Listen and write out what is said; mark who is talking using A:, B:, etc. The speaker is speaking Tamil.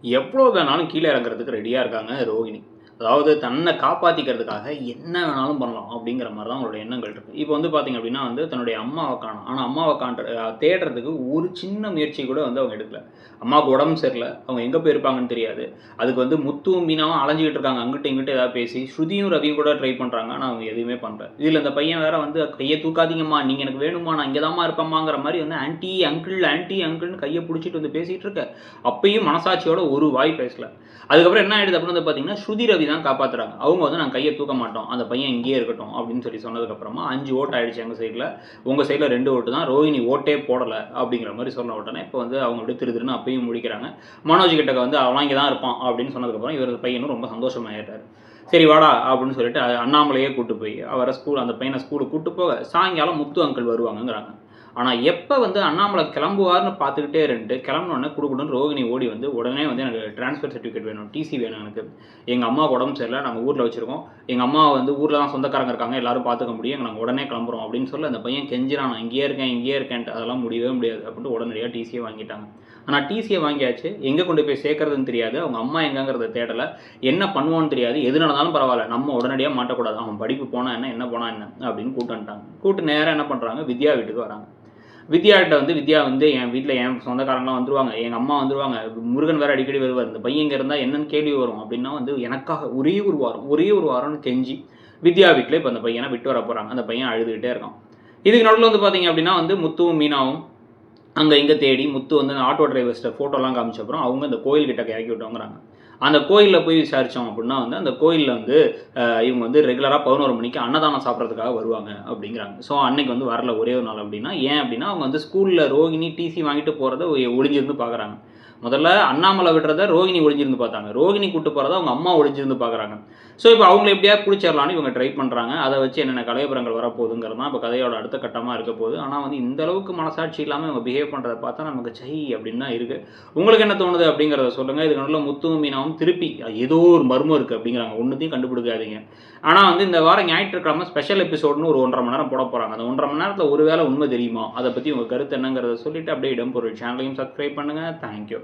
A: எவ்வளோ வேணாலும் கீழ இறங்குறதுக்கு ரெடியா இருக்காங்க ரோகிணி. அதாவது தன்னை காப்பாத்திக்கிறதுக்காக என்ன வேணாலும் பண்ணலாம் அப்படிங்கிற மாரி தான் அவங்களோட எண்ணங்கள் இருக்கு. இப்போ வந்து பார்த்தீங்க அப்படின்னா வந்து தன்னுடைய அம்மாவ காணோம். ஆனா அம்மாவ தேடுறதுக்கு ஒரு சின்ன முயற்சி கூட வந்து அவங்க எடுக்கல. அம்மாவுக்கு உடம்பு சரியில்ல. அவங்க எங்க போயிருப்பாங்கன்னு தெரியாது. அதுக்கு வந்து முத்துவும், மீனாவும் அலைஞ்சுகிட்டு இருக்காங்க. அங்கிட்டும் இங்கிட்டும் ஏதாவது பேசி, ஸ்ருதியும், ரவியும் கூட ட்ரை பண்றாங்க. ஆனா அவங்க எதுவுமே பண்ணல. இதில இந்த பையன் வேற வந்து கைய தூக்காதீங்கம்மா, நீங்க எனக்கு வேணும்மா, நான் இங்க தாம்மா இருப்பேன்மாங்கிற மாரி வந்து ஆன்டி, அங்கிள், ஆன்டி, அங்கிள்ன்னு கைய புடிச்சிட்டு வந்து பேசிட்டு இருக்க. அப்பயும் மனசாட்சியோட ஒரு வாய் பேசல. அதுக்கப்புறம் என்ன ஆயிடுது அப்படின்னு வந்து பார்த்தீங்கன்னா, ஸ்ருதி ரவி தான் காப்பாத்துறாங்க. அவங்க வந்து நாங்க கைய தூக்க மாட்டோம். அந்த பையன் இங்கேயே இருக்கட்டும் அப்படின்னு சொல்லி சொன்னதுக்கப்புறமா 5 ஓட்டு ஆயிடுச்சு எங்க சைடுல. உங்க சைடுல 2 ஓட்டு தான். ரோஹிணி ஓட்டே போடல அப்படிங்கிற மாரி சொன்ன உடனே இப்போ வந்து அவங்க அப்படியே திருதிருன்னு அப்பயும் முடிக்கிறாங்க. மனோஜ் கிட்டக்க வந்து அவன் இங்க தான் இருப்பான் அப்படின்னு சொன்னதுக்கப்புறம் இவர் பையனும் ரொம்ப சந்தோஷமாயிட்டாரு. சரி வாடா அப்படின்னு சொல்லிட்டு அண்ணாமலையே கூட்டு போய் அவரை அந்த பையனை ஸ்கூலுக்கு கூட்டு போக சாயங்காலம் முத்து அங்கிள் வருவாங்கங்கிறாங்க. ஆனா எப்ப வந்து அண்ணாமலை கிளம்புவார்ன்னு பார்த்துக்கிட்டே இருந்துட்டு கிளம்புனோடனே குடுகுடுன்னு ரோகிணி ஓடி வந்து உடனே வந்து எனக்கு ட்ரான்ஸ்ஃபர் சர்டிஃபிகேட் வேணும், டிசி வேணும் எனக்கு. எங்க அம்மாவுக்கு உடம்பு சரியில்ல, நாங்க ஊர்ல வச்சிருக்கோம். எங்க அம்மா வந்து ஊர்ல தான் சொந்தக்காரங்க இருக்காங்க, எல்லாரும் பார்த்துக்க முடியும். நாங்க உடனே கிளம்புறோம் அப்படின்னு சொல்லி அந்த பையன் கெஞ்சிறான், நான் இங்கேயே இருக்கேன் இங்கேயே இருக்கேன்ட்டு. அதெல்லாம் முடியவே முடியாது அப்படின்ட்டு உடனடியாக டிசியை வாங்கிட்டாங்க. ஆனா டிசியை வாங்கியாச்சு, எங்க கொண்டு போய் சேர்க்கறதுன்னு தெரியாது, அவங்க அம்மா எங்கங்கிறத தேடல, என்ன பண்ணுவோன்னு தெரியாது. எது நடந்தாலும் பரவாயில்ல, நம்ம உடனடியாக மாட்டக்கூடாது, அவன் படிப்பு போனா என்ன, என்ன போனா என்ன அப்படின்னு கூட்டு வந்துட்டாங்க. கூட்டு நேரம் என்ன பண்றாங்க, வித்யா வீட்டுக்கு வராங்க. வித்யாகிட்ட வந்து வித்யா வந்து என் வீட்டில் என் சொந்தக்காரங்களாம் வந்துருவாங்க, எங்கள் அம்மா வந்துருவாங்க, முருகன் வேறு அடிக்கடி வருவார், இந்த பையன் இங்கே இருந்தால் என்னன்னு கேள்வி வரும் அப்படின்னா வந்து எனக்காக ஒரே ஒரு வாரம்னு கெஞ்சி வித்யா வீட்டில் இப்போ அந்த பையனை விட்டு வர போகிறாங்க. அந்த பையன் அழுதுகிட்டே இருக்கான். இதுக்கு நடுவில் வந்து பார்த்தீங்க அப்படின்னா வந்து முத்துவும் மீனாவும் அங்கே இங்கே தேடி முத்து வந்து ஆட்டோ டிரைவர்ஸ்ட்ட ஃபோட்டோலாம் காமிச்ச அப்புறம் அவங்க இந்த கோயில்கிட்ட இறக்கி விட்டோங்கிறாங்க. அந்த கோயிலில் போய் விசாரித்தோம் அப்படின்னா வந்து அந்த கோயிலில் வந்து இவங்க வந்து ரெகுலராக 11 மணிக்கு அன்னதானம் சாப்பிட்றதுக்காக வருவாங்க அப்படிங்கிறாங்க. ஸோ அன்னைக்கு வந்து வரல ஒரே ஒரு நாள் அப்படின்னா ஏன் அப்படின்னா அவங்க வந்து ஸ்கூலில் ரோகிணி டிசி வாங்கிட்டு போகிறத ஒளிஞ்சிருந்து பார்க்குறாங்க. முதல்ல அண்ணாமலை விடுறத ரோகிணி ஒளிஞ்சிருந்து பார்த்தாங்க, ரோகிணி கூட்டு போகிறத அவங்க அம்மா ஒளிஞ்சிருந்து பார்க்குறாங்க. ஸோ இப்போ அவங்கள எப்படியாவது பிடிச்சிடலான்னு இவங்க ட்ரை பண்ணுறாங்க. அதை வச்சு என்னென்ன கலையபுரங்கள் வரப்போகுதுங்கிறது தான் இப்போ கதையோட அடுத்த கட்டமாக இருக்க போகுது. ஆனால் வந்து இந்த அளவுக்கு மனசாட்சி இல்லாமல் இவங்க பிஹேவ் பண்ணுறத பார்த்தா நமக்கு சை அப்படின்னு தான் இருக்குது. உங்களுக்கு என்ன தோணுது அப்படிங்கிறத சொல்லுங்கள். இதுக்கு நடுவில் முத்துவும் மீனாவும் திருப்பி ஏதோ ஒரு மர்மம் இருக்குது அப்படிங்கிறாங்க. ஒன்றுத்தையும் கண்டுபிடிக்காதீங்க. ஆனால் வந்து இந்த வாரம் ஞாயிற்றுக்கிழமை ஸ்பெஷல் எபிசோட்னு ஒரு 1.5 மணி நேரம் போட போகிறாங்க. அந்த 1.5 மணி நேரத்தில் ஒரு வேளை உண்மை தெரியுமா, அதை பற்றி உங்கள் கருத்து என்னங்கிறத சொல்லிவிட்டு அப்படியே இடம்பொருள் சேனலையும் சப்ஸ்கிரைப் பண்ணுங்கள். தேங்க்யூ.